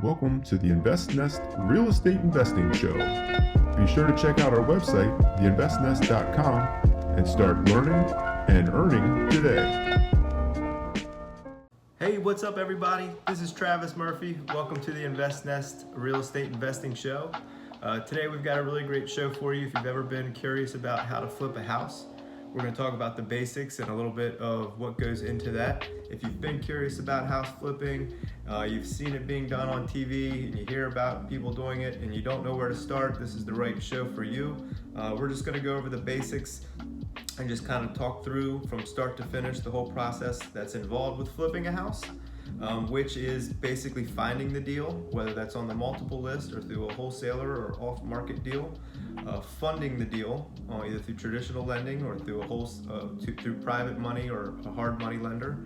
Welcome to the InvestNest Real Estate Investing Show. Be sure to check out our website, theinvestnest.com, and start learning and earning today. Hey, what's up everybody? This is Travis Murphy. Welcome to the InvestNest Real Estate Investing Show. Today we've got a really great show for you. If you've ever been curious about how to flip a house, we're going to talk about the basics and a little bit of what goes into that. If you've been curious about house flipping, you've seen it being done on TV, and you hear about people doing it and you don't know where to start, this is the right show for you. We're just going to go over the basics and just kind of talk through from start to finish the whole process that's involved with flipping a house, which is basically finding the deal, whether that's on the multiple list or through a wholesaler or off-market deal, funding the deal either through traditional lending or through through private money or a hard money lender.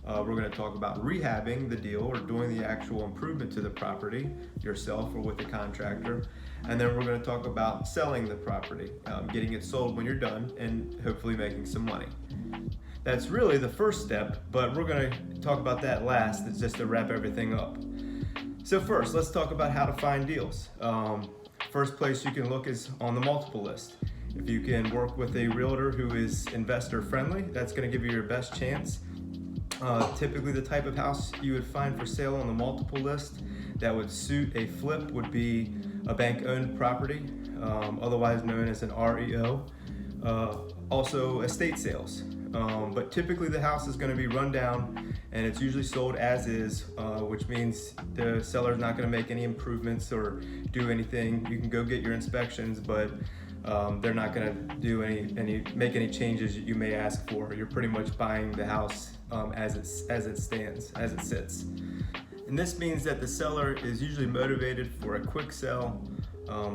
We're going to talk about rehabbing the deal or doing the actual improvement to the property yourself or with a contractor. And then we're going to talk about selling the property, getting it sold when you're done, and hopefully making some money. That's really the first step, but we're going to talk about that last. It's just to wrap everything up. So first, let's talk about how to find deals. First place you can look is on the multiple list. If you can work with a realtor who is investor friendly, that's going to give you your best chance. Typically the type of house you would find for sale on the multiple list that would suit a flip would be a bank-owned property, otherwise known as an REO. Also estate sales. But typically the house is going to be run down and it's usually sold as is, which means the seller's not going to make any improvements or do anything. You can go get your inspections, but they're not going to do make any changes you may ask for. You're pretty much buying the house as it stands, as it sits. And this means that the seller is usually motivated for a quick sell,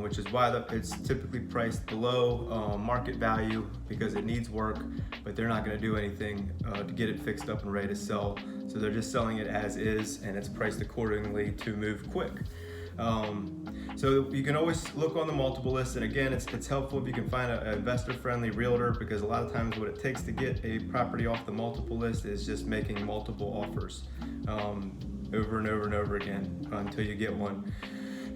which is why it's typically priced below market value because it needs work, but they're not going to do anything to get it fixed up and ready to sell. So they're just selling it as is, and it's priced accordingly to move quick. So you can always look on the multiple list, and again, it's helpful if you can find an investor-friendly realtor, because a lot of times what it takes to get a property off the multiple list is just making multiple offers over and over and over again until you get one.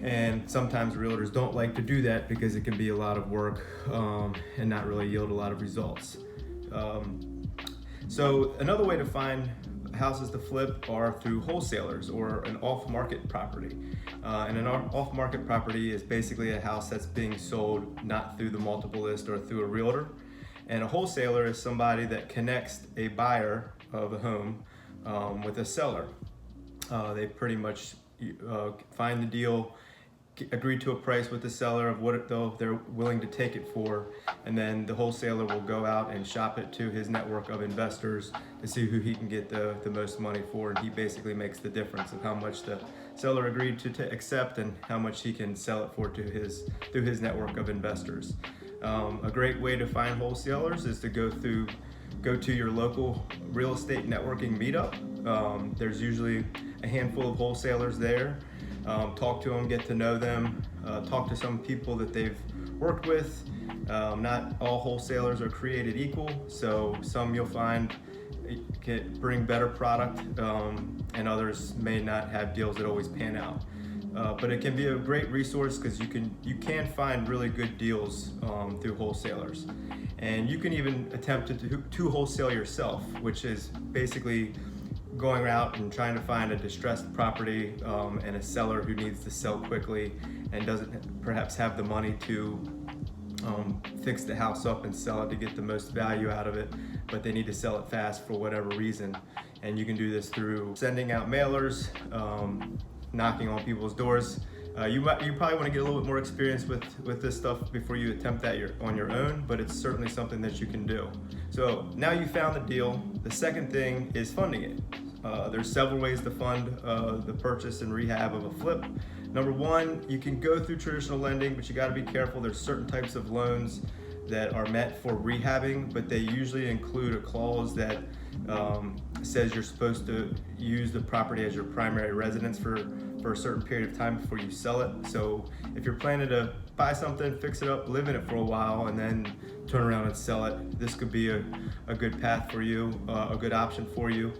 And sometimes realtors don't like to do that because it can be a lot of work and not really yield a lot of results. So another way to find houses to flip are through wholesalers or an off-market property. And an off-market property is basically a house that's being sold not through the multiple list or through a realtor. And a wholesaler is somebody that connects a buyer of a home with a seller. They pretty much find the deal, agree to a price with the seller of what they're willing to take it for, and then the wholesaler will go out and shop it to his network of investors to see who he can get the most money for, and he basically makes the difference of how much the seller agreed to accept and how much he can sell it for through his network of investors. A great way to find wholesalers is to go to your local real estate networking meetup. There's usually a handful of wholesalers there. Talk to them, get to know them, talk to some people that they've worked with. Not all wholesalers are created equal, so some you'll find can bring better product, and others may not have deals that always pan out. But it can be a great resource because you can find really good deals through wholesalers. And you can even attempt to wholesale yourself, which is basically going out and trying to find a distressed property and a seller who needs to sell quickly and doesn't perhaps have the money to fix the house up and sell it to get the most value out of it, but they need to sell it fast for whatever reason. And you can do this through sending out mailers, knocking on people's doors. You probably want to get a little bit more experience with this stuff before you attempt that on your own, but it's certainly something that you can do. So now you found the deal. The second thing is funding it. There's several ways to fund the purchase and rehab of a flip. Number one, you can go through traditional lending, but you got to be careful. There's certain types of loans that are meant for rehabbing, but they usually include a clause that says you're supposed to use the property as your primary residence for a certain period of time before you sell it. So if you're planning to buy something, fix it up, live in it for a while, and then turn around and sell it, this could be a good path for you, a good option for you.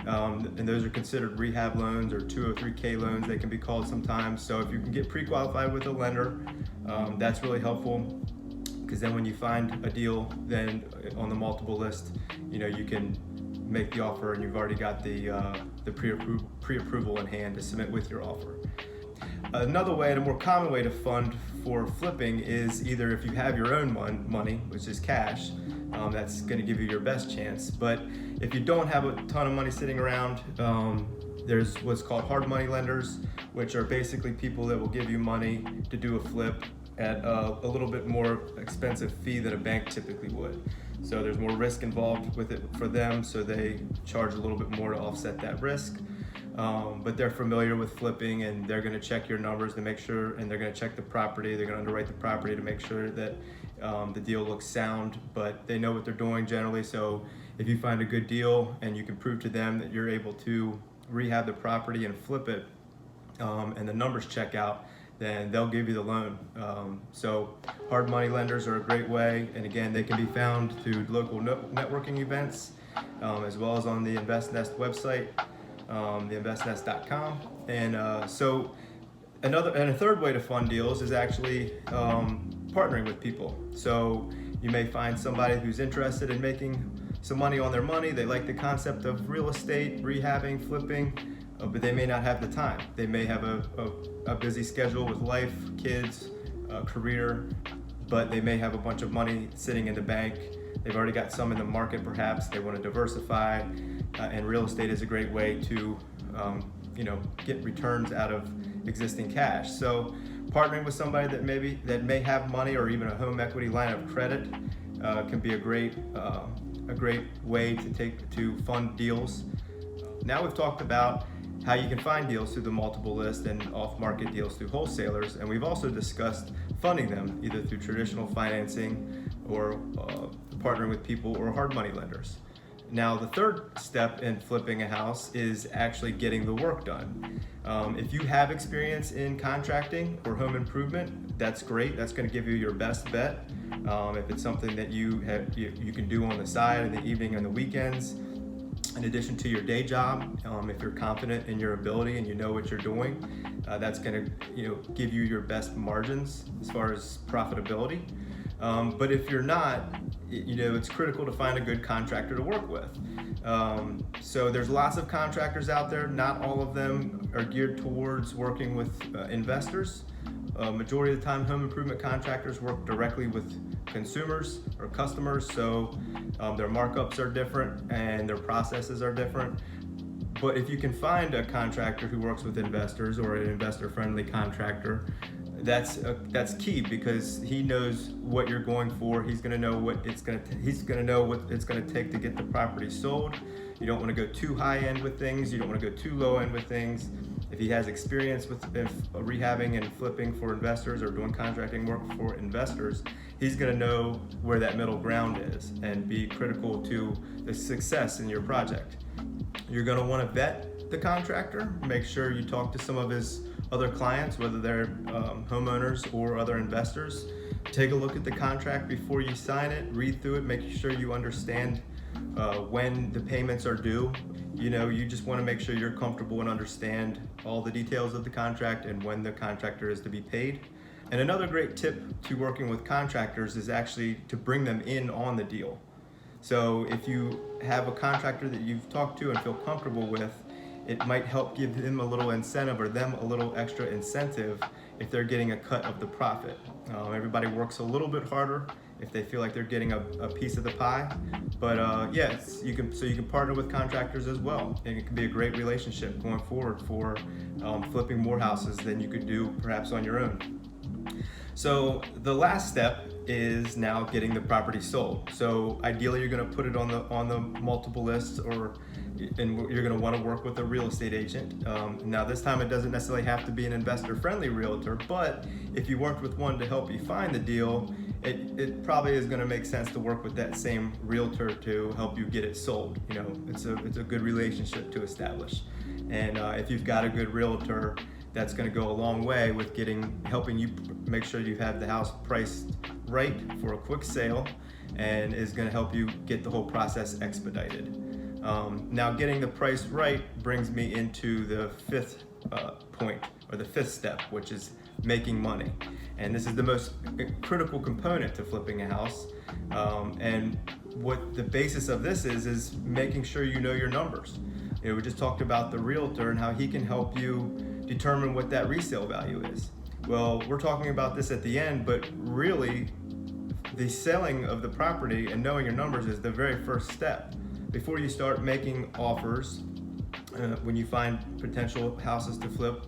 And those are considered rehab loans or 203K loans, they can be called sometimes. So if you can get pre-qualified with a lender, that's really helpful, because then when you find a deal then on the multiple list, you can make the offer and you've already got the pre-approval in hand to submit with your offer. Another way, and a more common way to fund for flipping, is either if you have your own money, which is cash, that's going to give you your best chance. But if you don't have a ton of money sitting around, there's what's called hard money lenders, which are basically people that will give you money to do a flip at a little bit more expensive fee than a bank typically would. So there's more risk involved with it for them, so they charge a little bit more to offset that risk. But they're familiar with flipping, and they're going to check your numbers to make sure, and they're going to check the property, they're going to underwrite the property to make sure that the deal looks sound, but they know what they're doing generally. So if you find a good deal and you can prove to them that you're able to rehab the property and flip it, and the numbers check out, then they'll give you the loan. So hard money lenders are a great way, and again, they can be found through local networking events, as well as on the InvestNest website, theinvestnest.com. And so a third way to fund deals is actually partnering with people. So you may find somebody who's interested in making some money on their money. They like the concept of real estate, rehabbing, flipping, but they may not have the time. They may have a busy schedule with life, kids, career, but they may have a bunch of money sitting in the bank. They've already got some in the market perhaps. They want to diversify, and real estate is a great way to get returns out of existing cash. So partnering with somebody that may have money, or even a home equity line of credit, can be a great way to fund deals. Now we've talked about how you can find deals through the multiple list and off-market deals through wholesalers, and we've also discussed funding them either through traditional financing or partnering with people or hard money lenders. Now the third step in flipping a house is actually getting the work done. If you have experience in contracting or home improvement, that's great. That's going to give you your best bet. If it's something that you can do on the side in the evening and the weekends, in addition to your day job, if you're confident in your ability and you know what you're doing, that's going to give you your best margins as far as profitability. But if you're not, it's critical to find a good contractor to work with. So there's lots of contractors out there. Not all of them are geared towards working with investors. Majority of the time, home improvement contractors work directly with consumers or customers, so their markups are different and their processes are different. But if you can find a contractor who works with investors, or an investor-friendly contractor, that's key, because he knows what you're going for. He's going to know what it's going to take to get the property sold. You don't want to go too high end with things. You don't want to go too low end with things. If he has experience with rehabbing and flipping for investors or doing contracting work for investors, he's going to know where that middle ground is and be critical to the success in your project. You're going to want to vet the contractor. Make sure you talk to some of his other clients, whether they're homeowners or other investors. Take a look at the contract before you sign it, read through it, make sure you understand when the payments are due. You just want to make sure you're comfortable and understand all the details of the contract and when the contractor is to be paid. And another great tip to working with contractors is actually to bring them in on the deal. So if you have a contractor that you've talked to and feel comfortable with, it might help give him a little incentive, or them a little extra incentive, if they're getting a cut of the profit. Everybody works a little bit harder if they feel like they're getting a piece of the pie. But yes, you can partner with contractors as well, and it can be a great relationship going forward for flipping more houses than you could do perhaps on your own. So the last step is now getting the property sold. So ideally, you're going to put it on the multiple lists, and you're going to want to work with a real estate agent. Now this time it doesn't necessarily have to be an investor-friendly realtor, but if you worked with one to help you find the deal, it probably is going to make sense to work with that same realtor to help you get it sold. You know, it's a good relationship to establish. And if you've got a good realtor, that's going to go a long way with helping you make sure you have the house priced right for a quick sale, and is going to help you get the whole process expedited. Now, getting the price right brings me into the fifth point, or the fifth step, which is making money. And this is the most critical component to flipping a house. And what the basis of this is making sure you know your numbers. You know, we just talked about the realtor and how he can help you determine what that resale value is. Well, we're talking about this at the end, but really the selling of the property and knowing your numbers is the very first step. Before you start making offers, when you find potential houses to flip,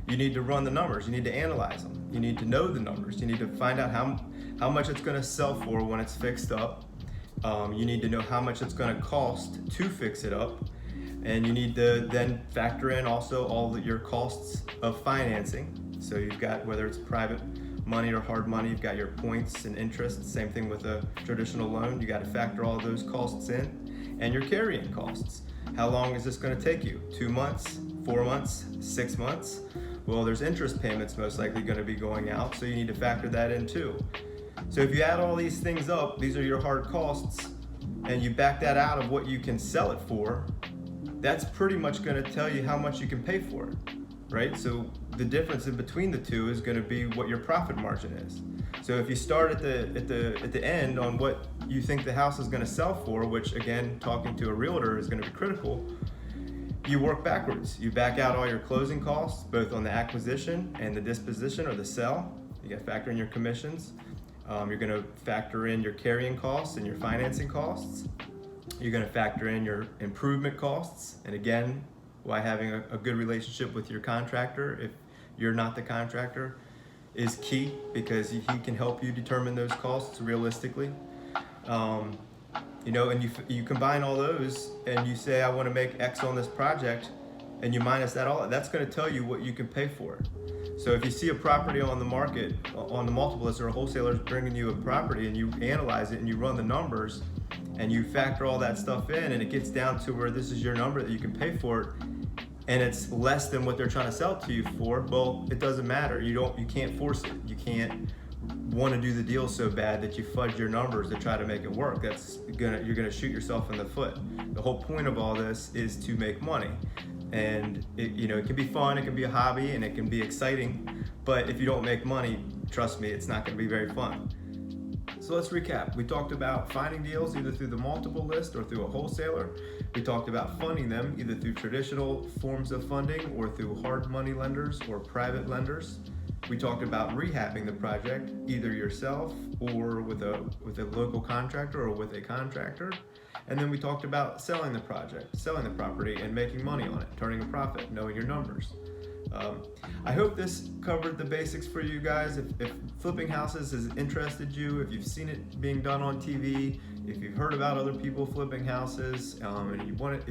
you need to run the numbers. You need to analyze them. You need to know the numbers. You need to find out how much it's going to sell for when it's fixed up. You need to know how much it's going to cost to fix it up. And you need to then factor in also all your costs of financing. So you've got, whether it's private money or hard money, you've got your points and interest. Same thing with a traditional loan. You got to factor all those costs in, and your carrying costs. How long is this going to take you? 2 months, 4 months, 6 months? Well, there's interest payments most likely going to be going out, so you need to factor that in too. So if you add all these things up, these are your hard costs, and you back that out of what you can sell it for, that's pretty much going to tell you how much you can pay for it, right? So the difference in between the two is going to be what your profit margin is. So if you start at the end on what you think the house is going to sell for, which again, talking to a realtor is going to be critical, you work backwards. You back out all your closing costs, both on the acquisition and the disposition or the sell. You got to factor in your commissions. You're going to factor in your carrying costs and your financing costs. You're going to factor in your improvement costs. And again, why having a good relationship with your contractor, if you're not the contractor, is key, because he can help you determine those costs realistically. You know, and you combine all those and you say, I want to make X on this project, and you minus that all, that's going to tell you what you can pay for it. So if you see a property on the market, on the multiple list, or a wholesaler's bringing you a property, and you analyze it and you run the numbers and you factor all that stuff in, and it gets down to where this is your number that you can pay for it, and it's less than what they're trying to sell to you for, well, it doesn't matter. You can't force it. You can't want to do the deal so bad that you fudge your numbers to try to make it work. You're gonna shoot yourself in the foot. The whole point of all this is to make money, and it can be fun, it can be a hobby, and it can be exciting. But if you don't make money, trust me, it's not going to be very fun. So let's recap. We talked about finding deals either through the multiple list or through a wholesaler. We talked about funding them either through traditional forms of funding or through hard money lenders or private lenders. We talked about rehabbing the project either yourself or with a local contractor or with a contractor. And then we talked about selling the project, selling the property, and making money on it, turning a profit, knowing your numbers. I hope this covered the basics for you guys. If flipping houses has interested you, if you've seen it being done on TV, if you've heard about other people flipping houses, and you've wanted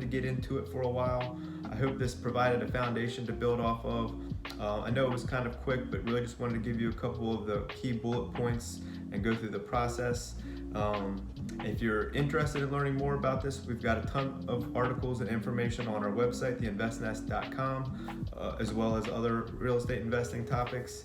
to get into it for a while, I hope this provided a foundation to build off of. I know it was kind of quick, but really just wanted to give you a couple of the key bullet points and go through the process. If you're interested in learning more about this, we've got a ton of articles and information on our website, theinvestnest.com, as well as other real estate investing topics.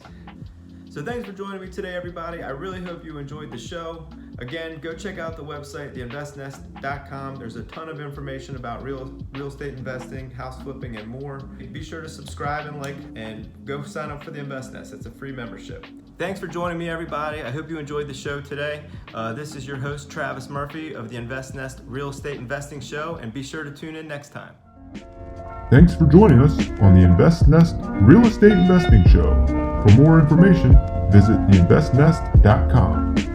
So thanks for joining me today, everybody. I really hope you enjoyed the show. Again, go check out the website, theinvestnest.com. There's a ton of information about real estate investing, house flipping, and more. Be sure to subscribe and like, and go sign up for the Invest Nest. It's a free membership. Thanks for joining me, everybody. I hope you enjoyed the show today. This is your host, Travis Murphy of the Invest Nest Real Estate Investing Show, and be sure to tune in next time. Thanks for joining us on the Invest Nest Real Estate Investing Show. For more information, visit theinvestnest.com.